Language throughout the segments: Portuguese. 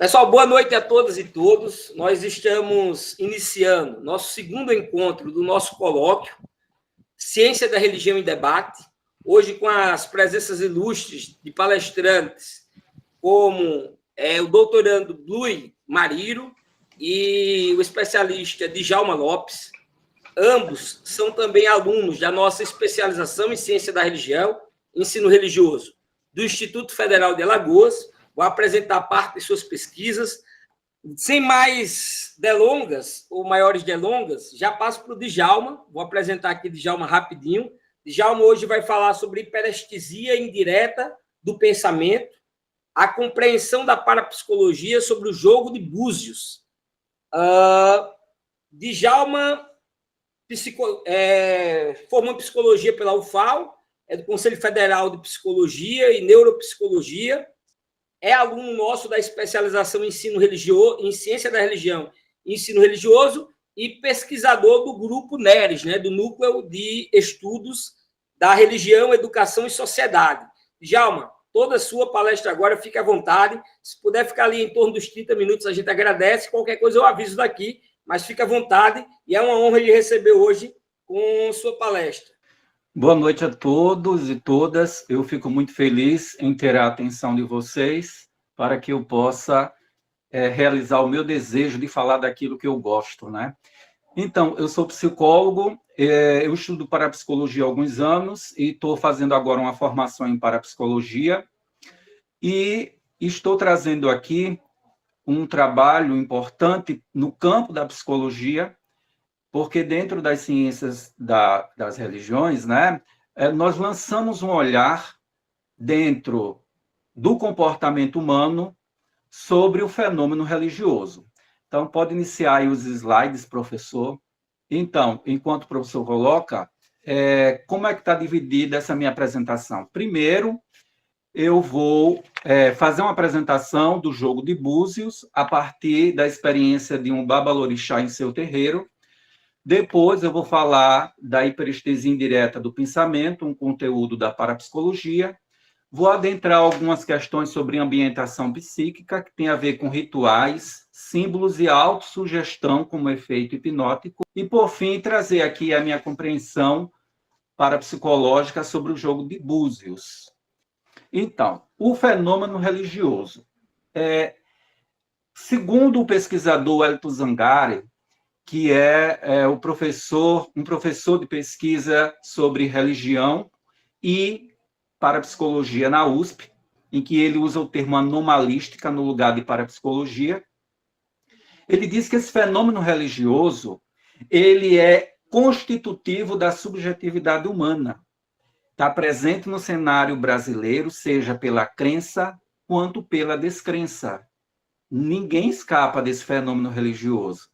Pessoal, boa noite a todas e todos. Nós estamos iniciando nosso segundo encontro do nosso colóquio, Ciência da Religião em Debate, hoje com as presenças ilustres de palestrantes, como o doutorando Blui Mariro e o especialista Djalma Lopes. Ambos são também alunos da nossa especialização em Ciência da Religião, Ensino Religioso, do Instituto Federal de Alagoas. Vou apresentar parte de suas pesquisas. Sem mais delongas, ou maiores delongas, já passo para o Djalma. Vou apresentar aqui o Djalma rapidinho. Djalma hoje vai falar sobre hiperestesia indireta do pensamento, a compreensão da parapsicologia sobre o jogo de búzios. Djalma formou em psicologia pela UFAL, é do Conselho Federal de Psicologia e Neuropsicologia, é aluno nosso da especialização em ensino religioso, em ciência da religião e ensino religioso, e pesquisador do grupo NERES, do Núcleo de Estudos da Religião, Educação e Sociedade. Djalma, toda a sua palestra agora, fique à vontade. Se puder ficar ali em torno dos 30 minutos, a gente agradece. Qualquer coisa eu aviso daqui, mas fique à vontade, e é uma honra lhe receber hoje com sua palestra. Boa noite a todos e todas. Eu fico muito feliz em ter a atenção de vocês para que eu possa realizar o meu desejo de falar daquilo que eu gosto, né? Então, eu sou psicólogo, eu estudo parapsicologia há alguns anos e estou fazendo agora uma formação em parapsicologia e estou trazendo aqui um trabalho importante no campo da psicologia, porque dentro das ciências das religiões, né, nós lançamos um olhar dentro do comportamento humano sobre o fenômeno religioso. Então, pode iniciar aí os slides, professor. Então, enquanto o professor coloca, como é que está dividida essa minha apresentação? Primeiro, eu vou fazer uma apresentação do jogo de búzios a partir da experiência de um babalorixá em seu terreiro. Depois eu vou falar da hiperestesia indireta do pensamento, um conteúdo da parapsicologia. Vou adentrar algumas questões sobre ambientação psíquica, que tem a ver com rituais, símbolos e autossugestão como efeito hipnótico. E, por fim, trazer aqui a minha compreensão parapsicológica sobre o jogo de búzios. Então, o fenômeno religioso. Segundo o pesquisador Elton Zangari, que é um professor de pesquisa sobre religião e parapsicologia na USP, em que ele usa o termo anomalística no lugar de parapsicologia. Ele diz que esse fenômeno religioso ele é constitutivo da subjetividade humana. Está presente no cenário brasileiro, seja pela crença quanto pela descrença. Ninguém escapa desse fenômeno religioso.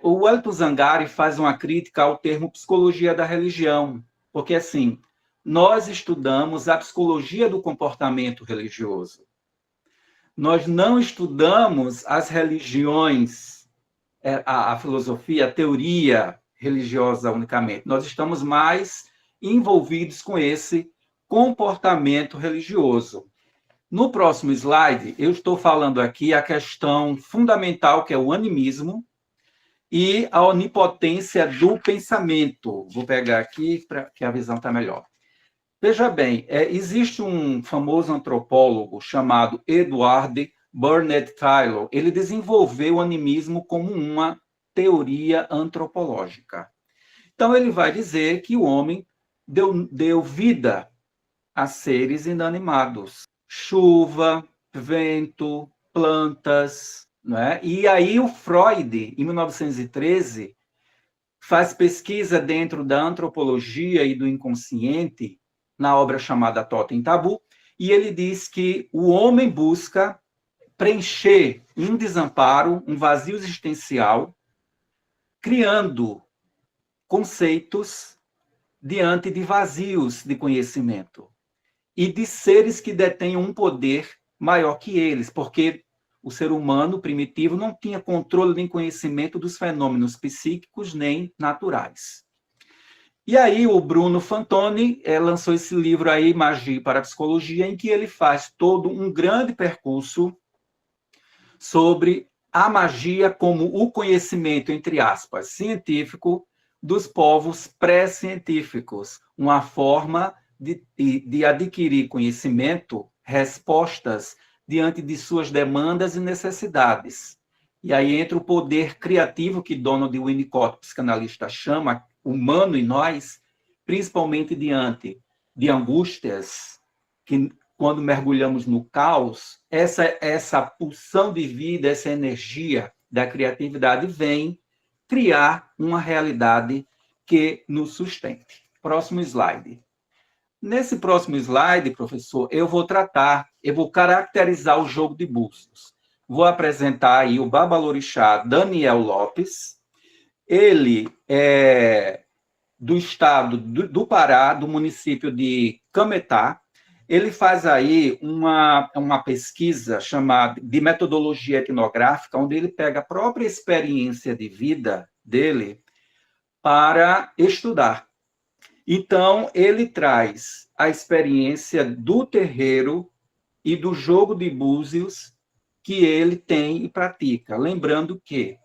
O Elton Zangari faz uma crítica ao termo psicologia da religião, porque, assim, nós estudamos a psicologia do comportamento religioso. Nós não estudamos as religiões, a filosofia, a teoria religiosa unicamente. Nós estamos mais envolvidos com esse comportamento religioso. No próximo slide, eu estou falando aqui a questão fundamental, que é o animismo, e a onipotência do pensamento. Vou pegar aqui para que a visão está melhor. Veja bem, existe um famoso antropólogo chamado Edward Burnett Tylor. Ele desenvolveu o animismo como uma teoria antropológica. Então, ele vai dizer que o homem deu vida a seres inanimados. Chuva, vento, plantas, né? E aí o Freud, em 1913, faz pesquisa dentro da antropologia e do inconsciente, na obra chamada Totem Tabu, e ele diz que o homem busca preencher um desamparo, um vazio existencial, criando conceitos diante de vazios de conhecimento e de seres que detêm um poder maior que eles, porque o ser humano primitivo não tinha controle nem conhecimento dos fenômenos psíquicos nem naturais. E aí o Bruno Fantoni lançou esse livro aí, Magia e Parapsicologia, em que ele faz todo um grande percurso sobre a magia como o conhecimento, entre aspas, científico dos povos pré-científicos, uma forma de adquirir conhecimento, respostas diante de suas demandas e necessidades. E aí entra o poder criativo que Donald Winnicott, psicanalista, chama humano em nós, principalmente diante de angústias, que quando mergulhamos no caos, essa pulsão de vida, essa energia da criatividade vem criar uma realidade que nos sustente. Próximo slide. Nesse próximo slide, professor, eu vou caracterizar o jogo de búzios. Vou apresentar aí o babalorixá Daniel Lopes. Ele é do estado do Pará, do município de Cametá. Ele faz aí uma pesquisa chamada de metodologia etnográfica, onde ele pega a própria experiência de vida dele para estudar. Então, ele traz a experiência do terreiro e do jogo de búzios que ele tem e pratica. Lembrando que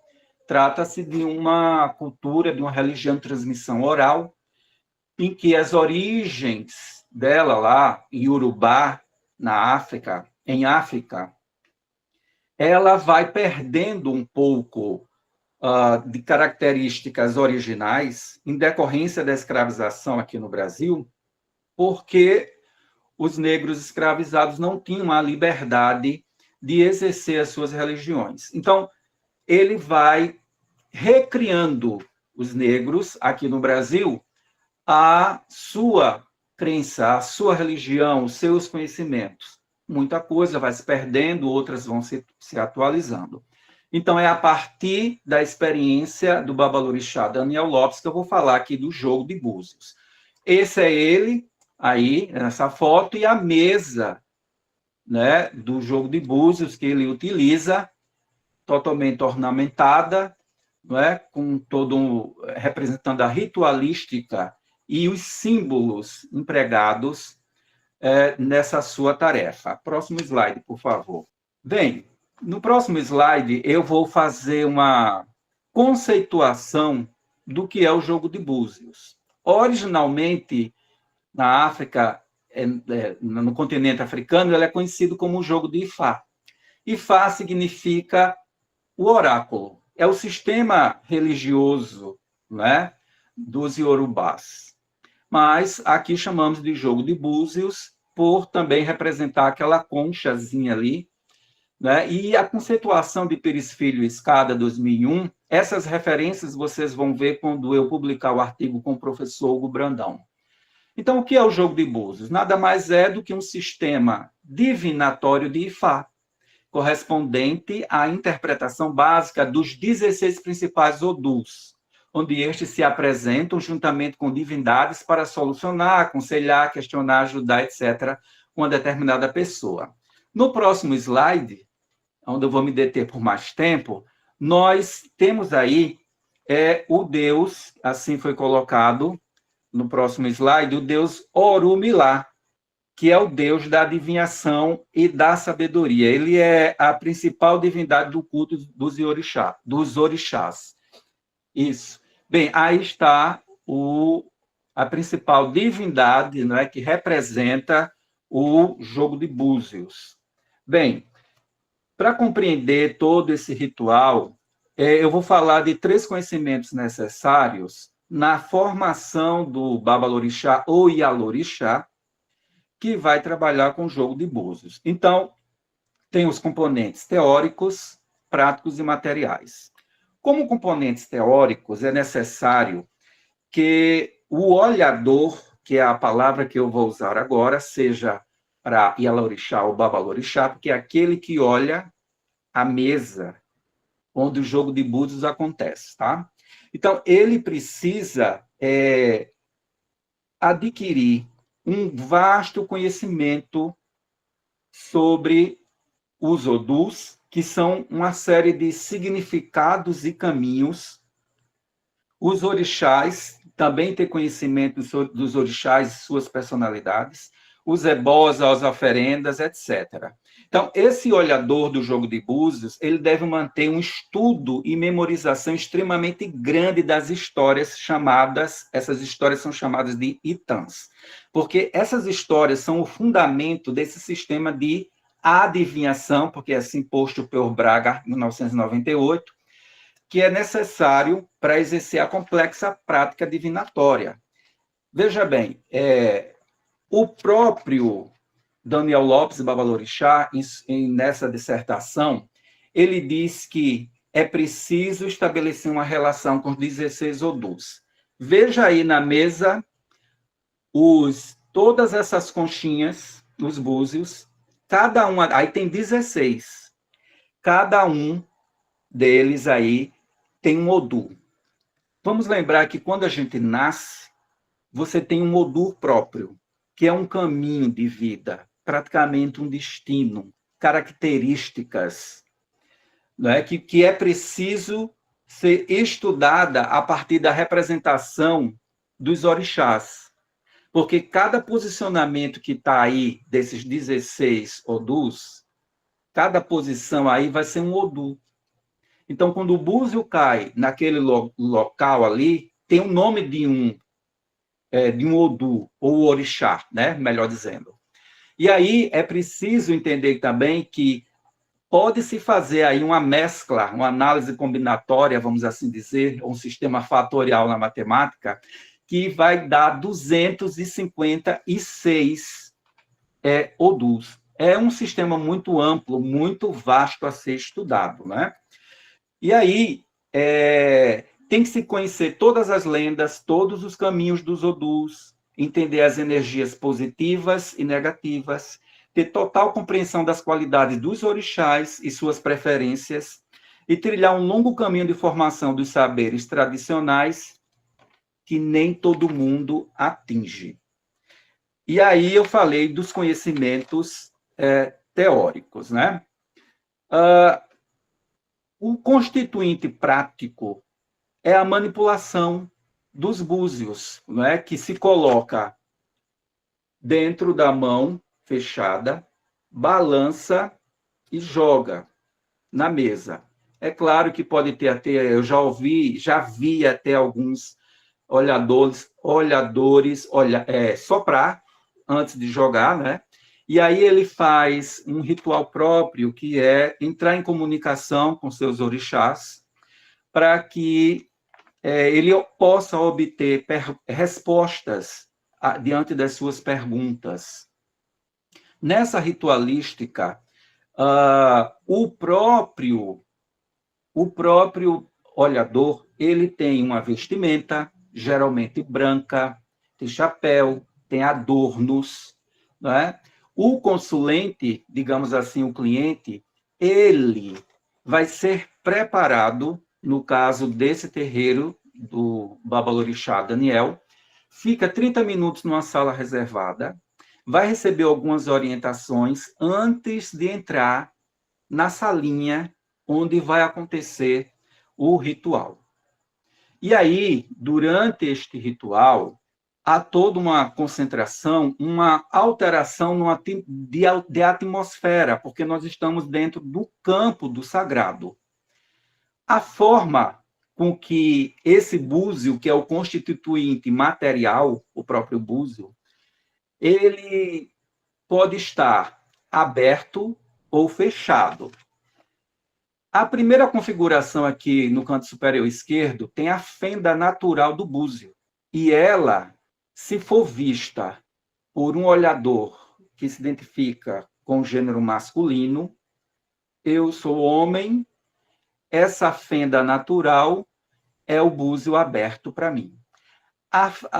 trata-se de uma cultura, de uma religião de transmissão oral, em que as origens dela lá, em Urubá, em África, ela vai perdendo um pouco de características originais em decorrência da escravização aqui no Brasil, porque os negros escravizados não tinham a liberdade de exercer as suas religiões. Então, ele vai recriando os negros aqui no Brasil a sua crença, a sua religião, os seus conhecimentos. Muita coisa vai se perdendo, outras vão se atualizando. Então, é a partir da experiência do babalorixá Daniel Lopes que eu vou falar aqui do jogo de búzios. Esse é ele, aí, nessa foto, e a mesa, né, do jogo de búzios que ele utiliza, totalmente ornamentada, não é? Com representando a ritualística e os símbolos empregados nessa sua tarefa. Próximo slide, por favor. Bem, no próximo slide, eu vou fazer uma conceituação do que é o jogo de búzios. Originalmente, na África, no continente africano, ele é conhecido como o jogo de Ifá. Ifá significa o oráculo. É o sistema religioso, né, dos iorubás. Mas aqui chamamos de jogo de búzios por também representar aquela conchazinha ali, né? E a conceituação de Pires Filho Escada, 2001, essas referências vocês vão ver quando eu publicar o artigo com o professor Hugo Brandão. Então, o que é o jogo de búzios? Nada mais é do que um sistema divinatório de Ifá, correspondente à interpretação básica dos 16 principais odus, onde estes se apresentam juntamente com divindades para solucionar, aconselhar, questionar, ajudar, etc., uma determinada pessoa. No próximo slide, onde eu vou me deter por mais tempo, nós temos aí o Deus, assim foi colocado no próximo slide, o Deus Orumilá, que é o Deus da adivinhação e da sabedoria. Ele é a principal divindade do culto dos orixás. Isso. Bem, aí está a principal divindade, não é, que representa o jogo de búzios. Bem, para compreender todo esse ritual, eu vou falar de 3 conhecimentos necessários na formação do babalorixá ou ialorixá, que vai trabalhar com o jogo de búzios. Então, tem os componentes teóricos, práticos e materiais. Como componentes teóricos, é necessário que o olhador, que é a palavra que eu vou usar agora, seja para ialorixá ou babalorixá, porque é aquele que olha a mesa onde o jogo de búzios acontece, tá? Então, ele precisa adquirir um vasto conhecimento sobre os odus, que são uma série de significados e caminhos. Os orixás, também ter conhecimento dos orixás e suas personalidades. os ebós, as oferendas, etc. Então, esse olhador do jogo de búzios, ele deve manter um estudo e memorização extremamente grande das histórias chamadas, essas histórias são chamadas de itãs, porque essas histórias são o fundamento desse sistema de adivinhação, porque é assim posto pelo Braga, em 1998, que é necessário para exercer a complexa prática divinatória. Veja bem, o próprio Daniel Lopes Babalorixá, nessa dissertação, ele diz que é preciso estabelecer uma relação com os 16 odus. Veja aí na mesa todas essas conchinhas, os búzios, cada um, aí tem 16. Cada um deles aí tem um odu. Vamos lembrar que quando a gente nasce, você tem um odu próprio, que é um caminho de vida, praticamente um destino, características, não é? que é preciso ser estudada a partir da representação dos orixás. Porque cada posicionamento que está aí, desses 16 odus, cada posição aí vai ser um odu. Então, quando o búzio cai naquele local ali, tem o nome de um odu, ou orixá, né? Melhor dizendo. E aí é preciso entender também que pode-se fazer aí uma mescla, uma análise combinatória, vamos assim dizer, um sistema fatorial na matemática, que vai dar 256 odus. É um sistema muito amplo, muito vasto a ser estudado, né? E aí, tem que se conhecer todas as lendas, todos os caminhos dos odus, entender as energias positivas e negativas, ter total compreensão das qualidades dos orixás e suas preferências, e trilhar um longo caminho de formação dos saberes tradicionais que nem todo mundo atinge. E aí eu falei dos conhecimentos teóricos, né? O constituinte prático é a manipulação dos búzios, não é? Que se coloca dentro da mão fechada, balança e joga na mesa. É claro que pode ter até, eu já vi até alguns olhadores soprar antes de jogar, né? E aí ele faz um ritual próprio, que é entrar em comunicação com seus orixás, para que ele possa obter respostas diante das suas perguntas. Nessa ritualística, o próprio olhador, ele tem uma vestimenta, geralmente branca, tem chapéu, tem adornos, não é? O consulente, digamos assim, o cliente, ele vai ser preparado, no caso desse terreiro do Babalorixá Daniel, fica 30 minutos numa sala reservada, vai receber algumas orientações antes de entrar na salinha onde vai acontecer o ritual. E aí, durante este ritual, há toda uma concentração, uma alteração de atmosfera, porque nós estamos dentro do campo do sagrado. A forma com que esse búzio, que é o constituinte material, o próprio búzio, ele pode estar aberto ou fechado. A primeira configuração aqui no canto superior esquerdo tem a fenda natural do búzio. E ela, se for vista por um olhador que se identifica com o gênero masculino, eu sou homem, essa fenda natural é o búzio aberto para mim.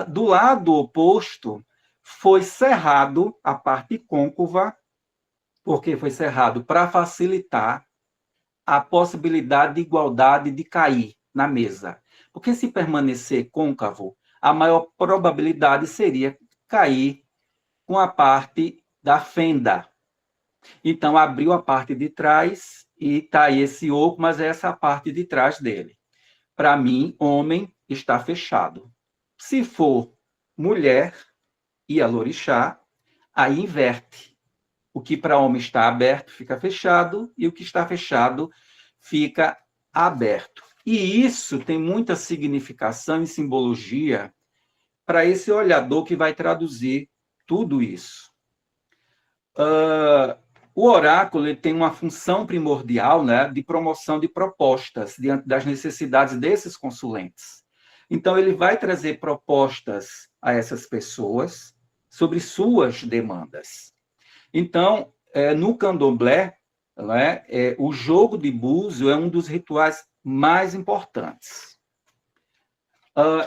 Do lado oposto, foi cerrado a parte côncava, porque foi cerrado para facilitar a possibilidade de igualdade de cair na mesa. Porque se permanecer côncavo, a maior probabilidade seria cair com a parte da fenda. Então, abriu a parte de trás e está aí esse oco, mas é essa a parte de trás dele. Para mim, homem, está fechado. Se for mulher e alorixá, Aí inverte. O que para homem está aberto fica fechado, e o que está fechado fica aberto. E isso tem muita significação e simbologia para esse olhador que vai traduzir tudo isso. O oráculo ele tem uma função primordial, né, de promoção de propostas diante das necessidades desses consulentes. Então, ele vai trazer propostas a essas pessoas sobre suas demandas. Então, no candomblé, né, o jogo de búzio é um dos rituais mais importantes.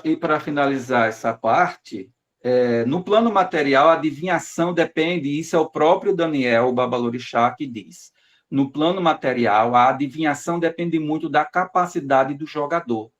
E para finalizar essa parte, no plano material, a adivinhação depende, isso é o próprio Daniel, o Babalorixá, que diz. No plano material, a adivinhação depende muito da capacidade do jogador.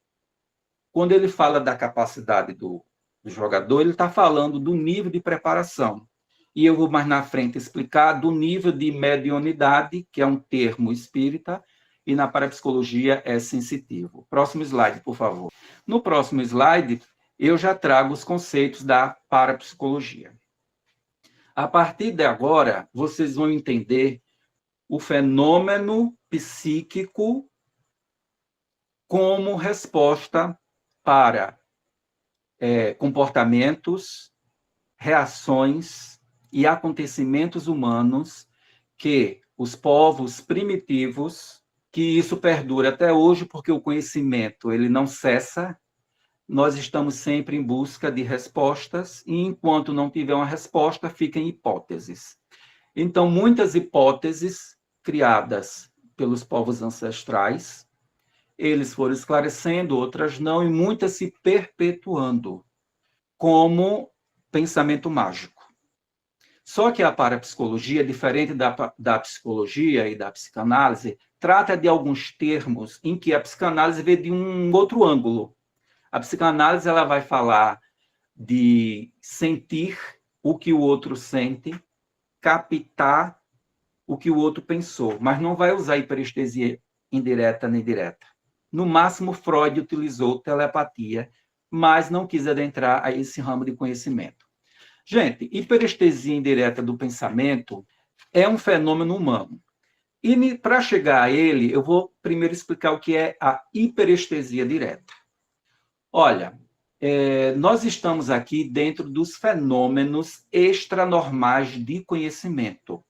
Quando ele fala da capacidade do jogador, ele está falando do nível de preparação. E eu vou mais na frente explicar do nível de mediunidade, que é um termo espírita, e na parapsicologia é sensitivo. Próximo slide, por favor. No próximo slide, eu já trago os conceitos da parapsicologia. A partir de agora, vocês vão entender o fenômeno psíquico como resposta para comportamentos, reações e acontecimentos humanos que os povos primitivos, que isso perdura até hoje, porque o conhecimento ele não cessa, nós estamos sempre em busca de respostas, e enquanto não tiver uma resposta, fica em hipóteses. Então, muitas hipóteses criadas pelos povos ancestrais, eles foram esclarecendo, outras não, e muitas se perpetuando como pensamento mágico. Só que a parapsicologia, diferente da psicologia e da psicanálise, trata de alguns termos em que a psicanálise vê de um outro ângulo. A psicanálise ela vai falar de sentir o que o outro sente, captar o que o outro pensou, mas não vai usar hiperestesia indireta nem direta. No máximo, Freud utilizou telepatia, mas não quis adentrar a esse ramo de conhecimento. Gente, hiperestesia indireta do pensamento é um fenômeno humano. E para chegar a ele, eu vou primeiro explicar o que é a hiperestesia direta. Olha, nós estamos aqui dentro dos fenômenos extranormais de conhecimento,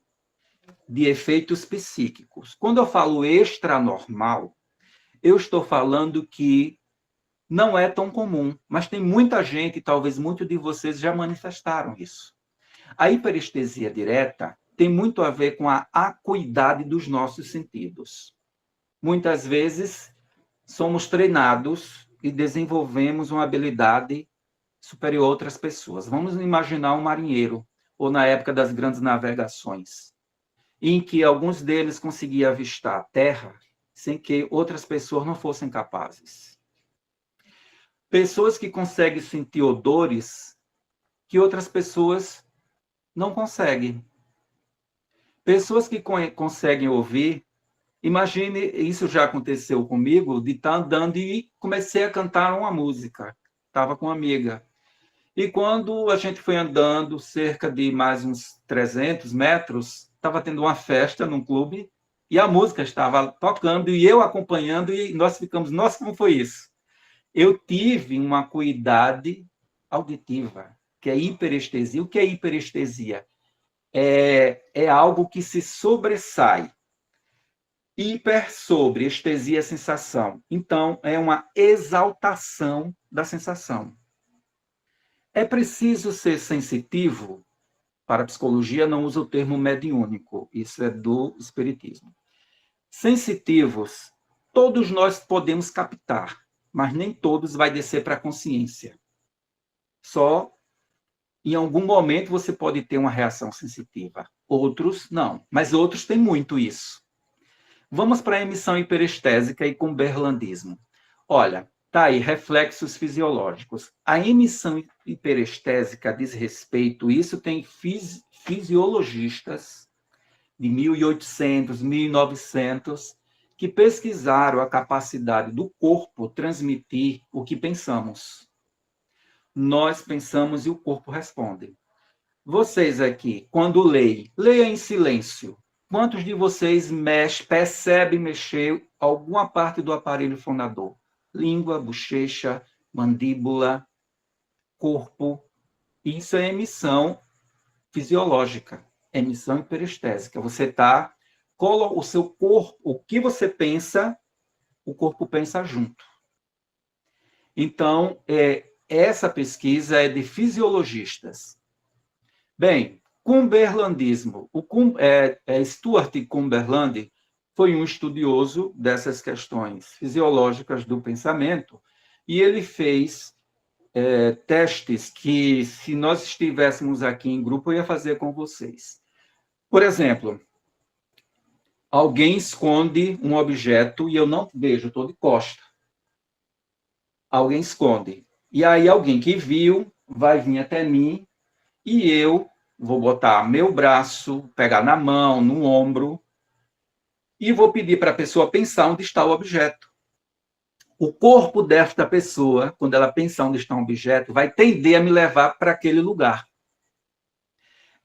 de efeitos psíquicos. Quando eu falo extranormal, eu estou falando que não é tão comum, mas tem muita gente, talvez muitos de vocês já manifestaram isso. A hiperestesia direta tem muito a ver com a acuidade dos nossos sentidos. Muitas vezes somos treinados e desenvolvemos uma habilidade superior a outras pessoas. Vamos imaginar um marinheiro, ou na época das grandes navegações, em que alguns deles conseguiam avistar a terra sem que outras pessoas não fossem capazes. Pessoas que conseguem sentir odores que outras pessoas não conseguem. Pessoas que conseguem ouvir. Imagine, isso já aconteceu comigo, de estar andando e comecei a cantar uma música. Estava com uma amiga. E quando a gente foi andando cerca de mais uns 300 metros, estava tendo uma festa num clube e a música estava tocando e eu acompanhando e nós ficamos, nossa, como foi isso? Eu tive uma acuidade auditiva, que é hiperestesia. O que é hiperestesia? É algo que se sobressai. Hiper sobre, estesia, sensação. Então, é uma exaltação da sensação. É preciso ser sensitivo? Para a psicologia, não usa o termo mediúnico. Isso é do espiritismo. Sensitivos, todos nós podemos captar, mas nem todos vai descer para a consciência. Só em algum momento você pode ter uma reação sensitiva. Outros, não. Mas outros têm muito isso. Vamos para a emissão hiperestésica e com berlandismo. Olha, tá aí, reflexos fisiológicos. A emissão hiperestésica diz respeito, isso tem fisiologistas de 1800, 1900, que pesquisaram a capacidade do corpo transmitir o que pensamos. Nós pensamos e o corpo responde. Vocês aqui, quando leem, leia em silêncio. Quantos de vocês percebem mexer alguma parte do aparelho fonador? Língua, bochecha, mandíbula, corpo. Isso é emissão fisiológica, emissão hiperestésica. Você está o seu corpo, o que você pensa, o corpo pensa junto. Então, essa pesquisa é de fisiologistas. Bem, cumberlandismo. Stuart Cumberland foi um estudioso dessas questões fisiológicas do pensamento e ele fez testes que, se nós estivéssemos aqui em grupo, eu ia fazer com vocês. Por exemplo, alguém esconde um objeto e eu não vejo, estou de costa. Alguém esconde. E aí alguém que viu vai vir até mim e eu vou botar meu braço, pegar na mão, no ombro, e vou pedir para a pessoa pensar onde está o objeto. O corpo desta pessoa, quando ela pensar onde está um objeto, vai tender a me levar para aquele lugar.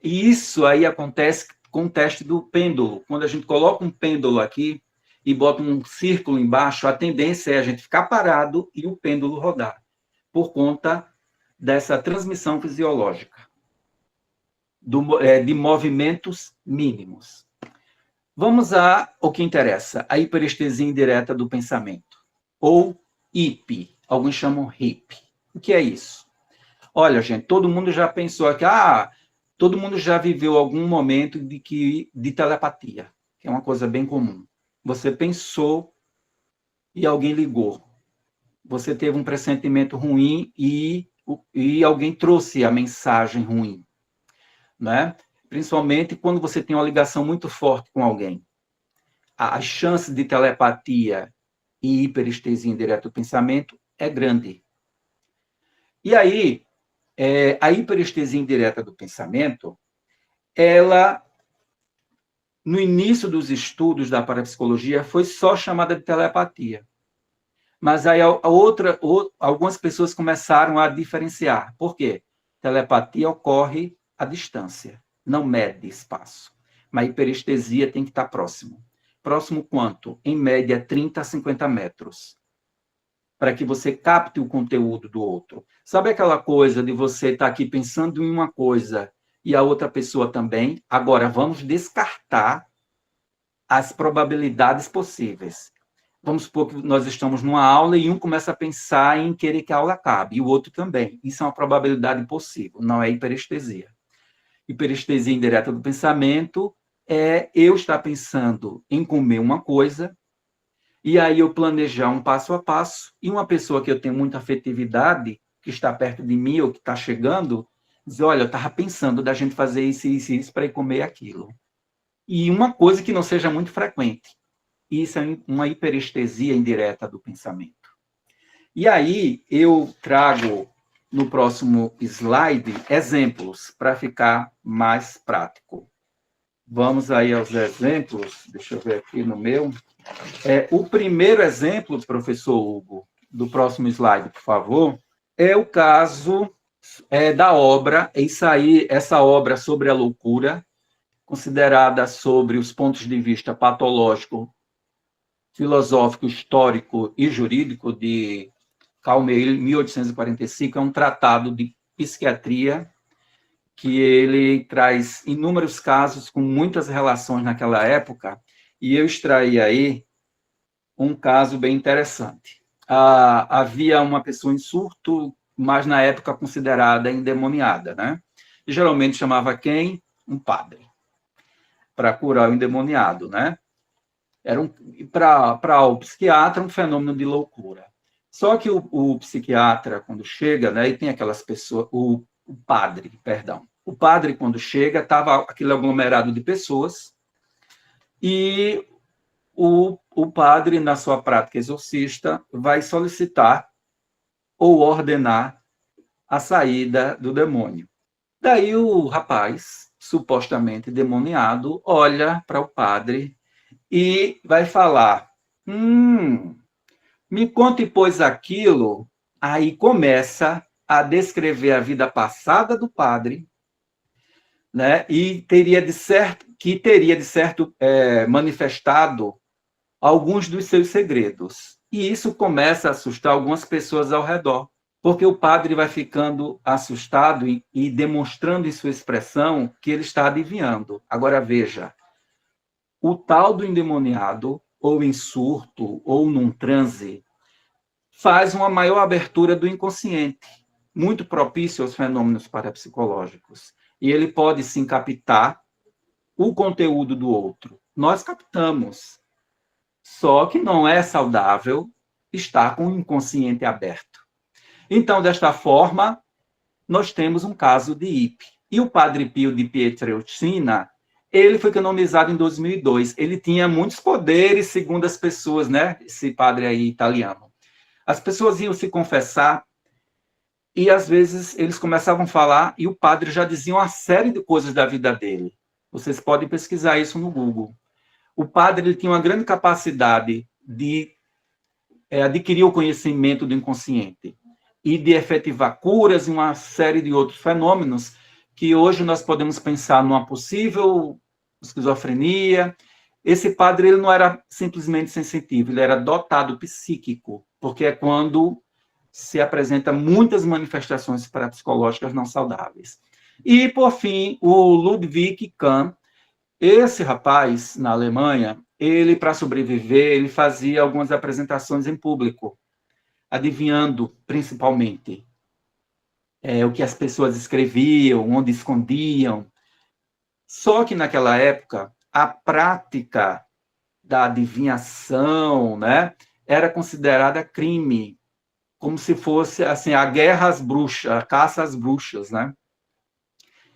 E isso aí acontece com o teste do pêndulo. Quando a gente coloca um pêndulo aqui e bota um círculo embaixo, a tendência é a gente ficar parado e o pêndulo rodar, por conta dessa transmissão fisiológica, de movimentos mínimos. Vamos ao que interessa, a hiperestesia indireta do pensamento, ou HIP, alguns chamam HIP. O que é isso? Olha, gente, todo mundo já pensou que todo mundo já viveu algum momento de telepatia, que é uma coisa bem comum. Você pensou e alguém ligou. Você teve um pressentimento ruim e alguém trouxe a mensagem ruim, né? Principalmente quando você tem uma ligação muito forte com alguém. A chance de telepatia e hiperestesia indireta do pensamento é grande. E aí, a hiperestesia indireta do pensamento, ela, no início dos estudos da parapsicologia, foi só chamada de telepatia. Mas aí algumas pessoas começaram a diferenciar. Por quê? Telepatia ocorre à distância, não mede espaço. Mas a hiperestesia tem que estar próximo. Próximo quanto? Em média, 30 a 50 metros. Para que você capte o conteúdo do outro. Sabe aquela coisa de você estar aqui pensando em uma coisa e a outra pessoa também? Agora, vamos descartar as probabilidades possíveis. Vamos supor que nós estamos numa aula e um começa a pensar em querer que a aula acabe, e o outro também. Isso é uma probabilidade possível, não é hiperestesia. Hiperestesia indireta do pensamento é eu estar pensando em comer uma coisa, e aí eu planejar um passo a passo, e uma pessoa que eu tenho muita afetividade, que está perto de mim ou que está chegando, diz, olha, eu estava pensando da gente fazer isso, isso, isso para ir comer aquilo. E uma coisa que não seja muito frequente. Isso é uma hiperestesia indireta do pensamento. E aí eu trago no próximo slide exemplos para ficar mais prático. Vamos aí aos exemplos. Deixa eu ver aqui no meu. O primeiro exemplo, professor Hugo, do próximo slide, por favor, é o caso da obra, essa obra sobre a loucura, considerada sobre os pontos de vista patológico, filosófico, histórico e jurídico de Karl May, 1845, é um tratado de psiquiatria que ele traz inúmeros casos com muitas relações naquela época, e eu extraí aí um caso bem interessante. Havia uma pessoa em surto, mas na época considerada endemoniada, né? E geralmente chamava quem? Um padre, para curar o endemoniado, né? Era para o psiquiatra um fenômeno de loucura. Só que o psiquiatra, quando chega, né, e tem aquelas pessoas, o padre, quando chega, estava aquele aglomerado de pessoas, e o padre, na sua prática exorcista, vai solicitar ou ordenar a saída do demônio. Daí o rapaz, supostamente demoniado, olha para o padre e vai falar, me conte, pois, aquilo. Aí começa a descrever a vida passada do padre, né? E teria de certo manifestado alguns dos seus segredos. E isso começa a assustar algumas pessoas ao redor, porque o padre vai ficando assustado e demonstrando em sua expressão que ele está adivinhando. Agora veja, o tal do endemoniado, ou em surto, ou num transe, faz uma maior abertura do inconsciente, muito propício aos fenômenos parapsicológicos. E ele pode, sim, captar o conteúdo do outro. Nós captamos. Só que não é saudável estar com o inconsciente aberto. Então, desta forma, nós temos um caso de IP. E o Padre Pio de Pietrelcina, ele foi canonizado em 2002. Ele tinha muitos poderes, segundo as pessoas, né? Esse padre aí italiano. As pessoas iam se confessar e, às vezes, eles começavam a falar e o padre já dizia uma série de coisas da vida dele. Vocês podem pesquisar isso no Google. O padre ele tinha uma grande capacidade de adquirir o conhecimento do inconsciente e de efetivar curas e uma série de outros fenômenos que hoje nós podemos pensar numa possível esquizofrenia. Esse padre ele não era simplesmente sensitivo, ele era dotado psíquico, porque é quando se apresenta muitas manifestações parapsicológicas não saudáveis. E, por fim, o Ludwig Kahn. Esse rapaz, na Alemanha, ele, para sobreviver, ele fazia algumas apresentações em público, adivinhando, principalmente, o que as pessoas escreviam, onde escondiam. Só que, naquela época, a prática da adivinhação, né, era considerada crime, como se fosse assim, a guerra às bruxas, a caça às bruxas, né?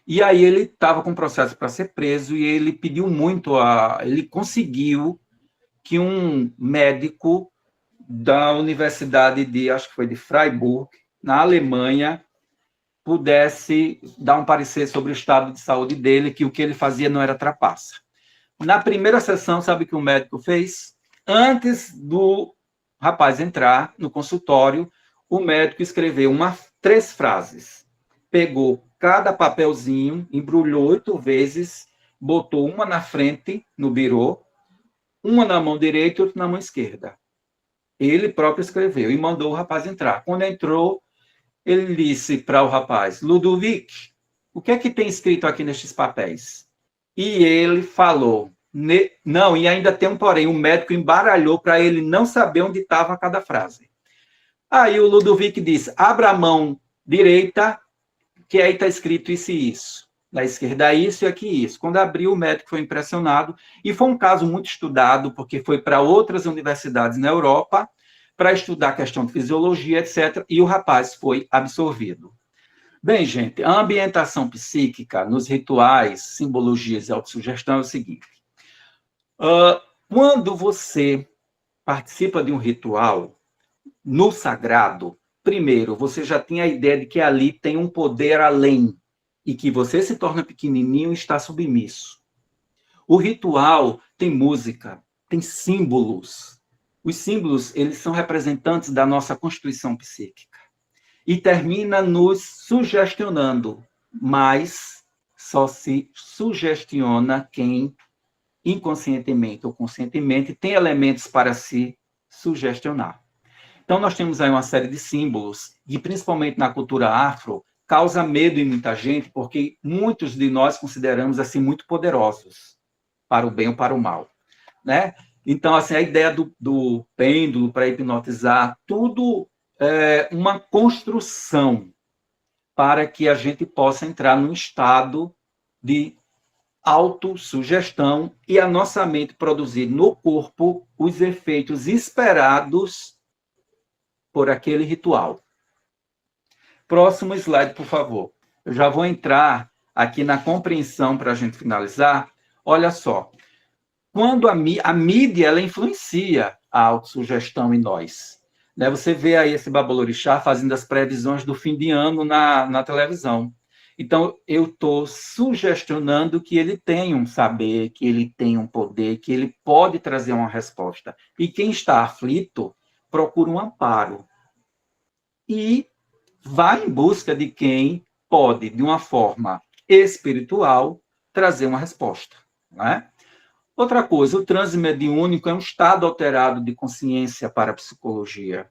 E aí ele estava com processo para ser preso e ele pediu muito, ele conseguiu que um médico da Universidade de, acho que foi de Freiburg, na Alemanha, pudesse dar um parecer sobre o estado de saúde dele, que o que ele fazia não era trapaça. Na primeira sessão, sabe o que o médico fez? Antes do rapaz entrar no consultório, o médico escreveu 3 frases. Pegou cada papelzinho, embrulhou 8 vezes, botou uma na frente, no birô, uma na mão direita e outra na mão esquerda. Ele próprio escreveu e mandou o rapaz entrar. Quando entrou, ele disse para o rapaz, Ludovic, o que é que tem escrito aqui nestes papéis? E ele falou, não, e ainda tem um porém, o médico embaralhou para ele não saber onde estava cada frase. Aí o Ludovic disse, abra a mão direita, que aí está escrito isso e isso. Da esquerda isso e aqui isso. Quando abriu, o médico foi impressionado, e foi um caso muito estudado, porque foi para outras universidades na Europa, para estudar a questão de fisiologia, etc., e o rapaz foi absorvido. Bem, gente, a ambientação psíquica nos rituais, simbologias e autossugestão é o seguinte. Quando você participa de um ritual no sagrado, primeiro, você já tem a ideia de que ali tem um poder além e que você se torna pequenininho e está submisso. O ritual tem música, tem símbolos. Os símbolos, eles são representantes da nossa constituição psíquica. E termina nos sugestionando, mas só se sugestiona quem inconscientemente ou conscientemente tem elementos para se sugestionar. Então, nós temos aí uma série de símbolos, e principalmente na cultura afro, causa medo em muita gente, porque muitos de nós consideramos assim muito poderosos, para o bem ou para o mal, né? Então, assim, a ideia do pêndulo para hipnotizar, tudo é uma construção para que a gente possa entrar num estado de autossugestão e a nossa mente produzir no corpo os efeitos esperados por aquele ritual. Próximo slide, por favor. Eu já vou entrar aqui na compreensão para a gente finalizar. Olha só. Quando a mídia ela influencia a autossugestão em nós. Né? Você vê aí esse babalorixá fazendo as previsões do fim de ano na televisão. Então, eu estou sugestionando que ele tem um saber, que ele tem um poder, que ele pode trazer uma resposta. E quem está aflito procura um amparo. E vai em busca de quem pode, de uma forma espiritual trazer uma resposta, né? Outra coisa, o transe mediúnico é um estado alterado de consciência para a psicologia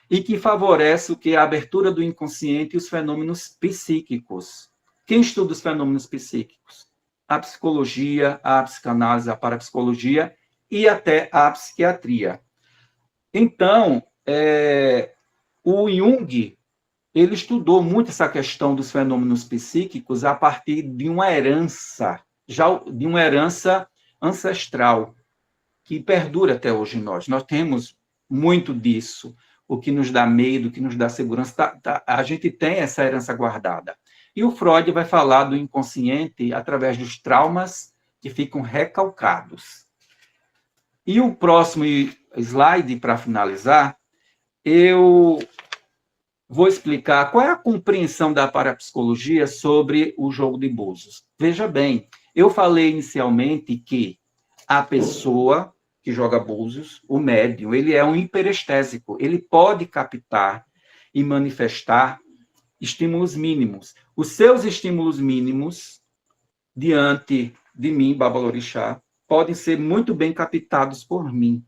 e que favorece o que? A abertura do inconsciente e os fenômenos psíquicos. Quem estuda os fenômenos psíquicos? A psicologia, a psicanálise, a parapsicologia e até a psiquiatria. Então, o Jung, ele estudou muito essa questão dos fenômenos psíquicos a partir de uma herança, já de uma herança ancestral, que perdura até hoje em nós. Nós temos muito disso, o que nos dá medo, o que nos dá segurança, a gente tem essa herança guardada. E o Freud vai falar do inconsciente através dos traumas que ficam recalcados. E o próximo slide, para finalizar, eu vou explicar qual é a compreensão da parapsicologia sobre o jogo de búzios. Veja bem, eu falei inicialmente que a pessoa que joga búzios, o médium, ele é um hiperestésico, ele pode captar e manifestar estímulos mínimos. Os seus estímulos mínimos, diante de mim, Babalorixá, podem ser muito bem captados por mim.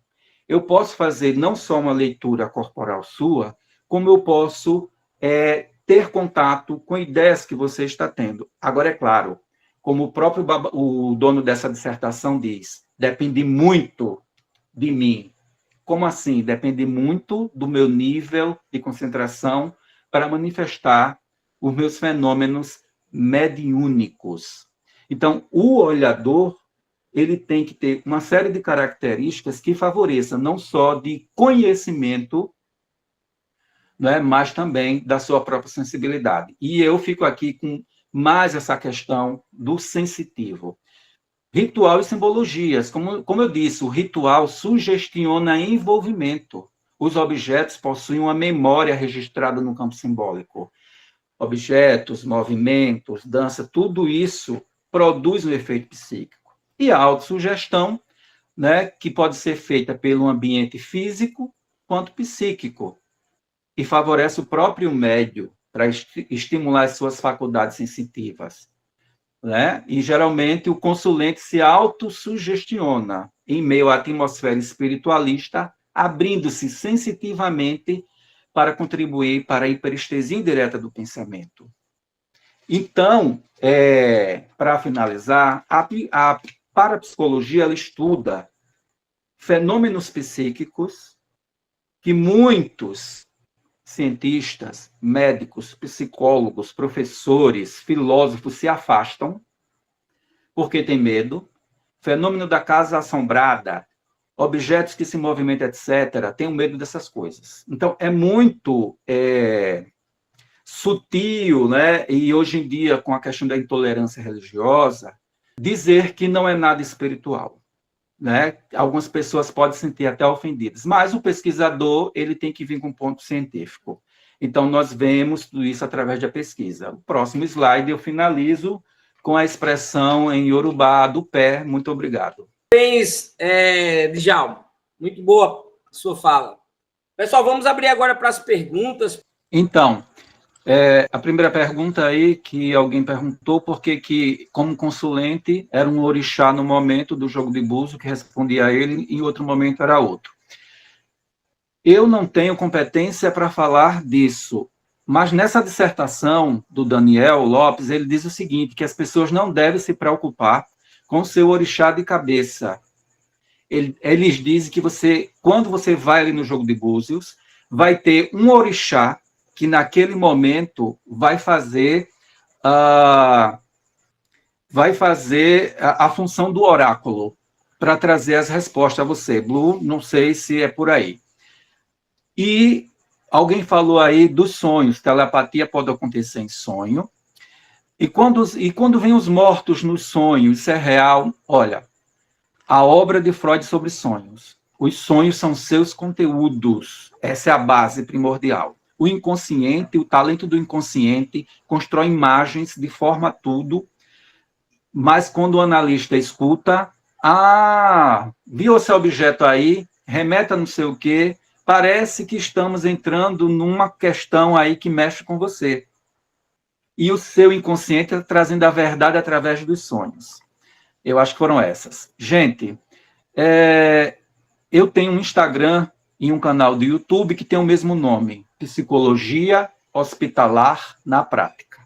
Eu posso fazer não só uma leitura corporal sua, como eu posso ter contato com ideias que você está tendo. Agora, é claro, como o próprio o dono dessa dissertação diz, depende muito de mim. Como assim? Depende muito do meu nível de concentração para manifestar os meus fenômenos mediúnicos. Então, o olhador, ele tem que ter uma série de características que favoreçam não só de conhecimento, né, mas também da sua própria sensibilidade. E eu fico aqui com mais essa questão do sensitivo. Ritual e simbologias. Como eu disse, o ritual sugestiona envolvimento. Os objetos possuem uma memória registrada no campo simbólico. Objetos, movimentos, dança, tudo isso produz um efeito psíquico. E a autossugestão, né, que pode ser feita pelo ambiente físico quanto psíquico, e favorece o próprio médium para estimular as suas faculdades sensitivas, né? E, geralmente, o consulente se autossugestiona em meio à atmosfera espiritualista, abrindo-se sensitivamente para contribuir para a hiperestesia indireta do pensamento. Então, para finalizar, a parapsicologia ela estuda fenômenos psíquicos que muitos cientistas, médicos, psicólogos, professores, filósofos se afastam porque tem medo. Fenômeno da casa assombrada, objetos que se movimentam, etc., tem medo dessas coisas. Então, é muito sutil, né? E hoje em dia, com a questão da intolerância religiosa, dizer que não é nada espiritual, né? Algumas pessoas podem se sentir até ofendidas, mas o pesquisador ele tem que vir com um ponto científico. Então, nós vemos tudo isso através da pesquisa. O próximo slide eu finalizo com a expressão em Yorubá do pé. Muito obrigado. Parabéns, Djalma. Muito boa a sua fala. Pessoal, vamos abrir agora para as perguntas. Então, a primeira pergunta aí que alguém perguntou, por que como consulente era um orixá no momento do jogo de búzio que respondia a ele, e em outro momento era outro. Eu não tenho competência para falar disso, mas nessa dissertação do Daniel Lopes, ele diz o seguinte, que as pessoas não devem se preocupar com seu orixá de cabeça. Eles dizem que quando você vai ali no jogo de búzios, vai ter um orixá que naquele momento vai fazer a função do oráculo para trazer as respostas a você. Blue, não sei se é por aí. E alguém falou aí dos sonhos, telepatia pode acontecer em sonho. E quando vem os mortos nos sonhos, isso é real. Olha, a obra de Freud sobre sonhos. Os sonhos são seus conteúdos. Essa é a base primordial. O inconsciente, o talento do inconsciente, constrói imagens de forma a tudo, mas quando o analista escuta, viu esse objeto aí, remeta não sei o quê, parece que estamos entrando numa questão aí que mexe com você. e o seu inconsciente trazendo a verdade através dos sonhos. Eu acho que foram essas. Gente, eu tenho um Instagram e um canal do YouTube que tem o mesmo nome, Psicologia Hospitalar na Prática.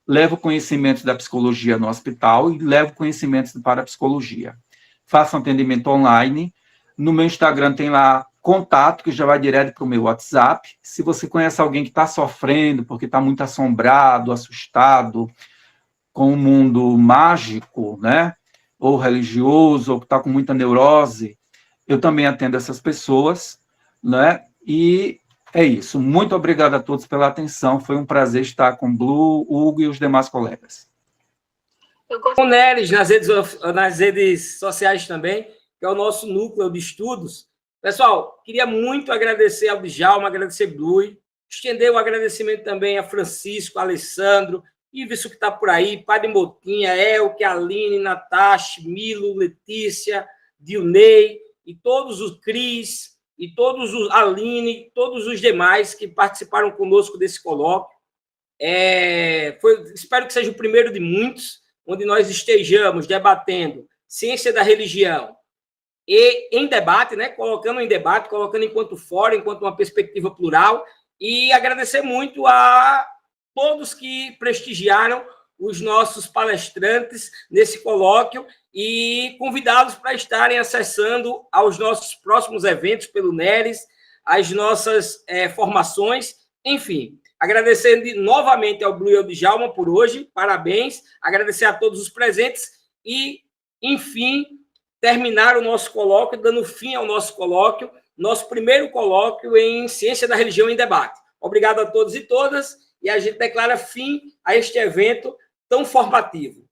Levo conhecimentos da psicologia no hospital e levo conhecimentos de parapsicologia. Faço um atendimento online. No meu Instagram tem lá contato, que já vai direto para o meu WhatsApp. Se você conhece alguém que está sofrendo, porque está muito assombrado, assustado com o mundo mágico, né? Ou religioso, ou que está com muita neurose, eu também atendo essas pessoas, né? E é isso. Muito obrigado a todos pela atenção. Foi um prazer estar com Blue, Hugo e os demais colegas. Com o Neres nas redes sociais também, que é o nosso núcleo de estudos. Pessoal, queria muito agradecer ao Djalma, agradecer Blue, estender o agradecimento também a Francisco, a Alessandro, Iveson que está por aí, Padre Motinha, Elke, Aline, Natasha, Milo, Letícia, Dilnei, e todos os Cris, e todos os Aline, todos os demais que participaram conosco desse colóquio. Espero que seja o primeiro de muitos, onde nós estejamos debatendo ciência da religião e em debate, né? Colocando em debate, colocando enquanto fora, enquanto uma perspectiva plural, e agradecer muito a todos que prestigiaram os nossos palestrantes nesse colóquio e convidá-los para estarem acessando aos nossos próximos eventos pelo Neres, as nossas formações, enfim. Agradecendo novamente ao Blue e ao Djalma por hoje, parabéns, agradecer a todos os presentes e, enfim, terminar o nosso colóquio, dando fim ao nosso colóquio, nosso primeiro colóquio em Ciência da Religião em Debate. Obrigado a todos e todas, e a gente declara fim a este evento tão formativo.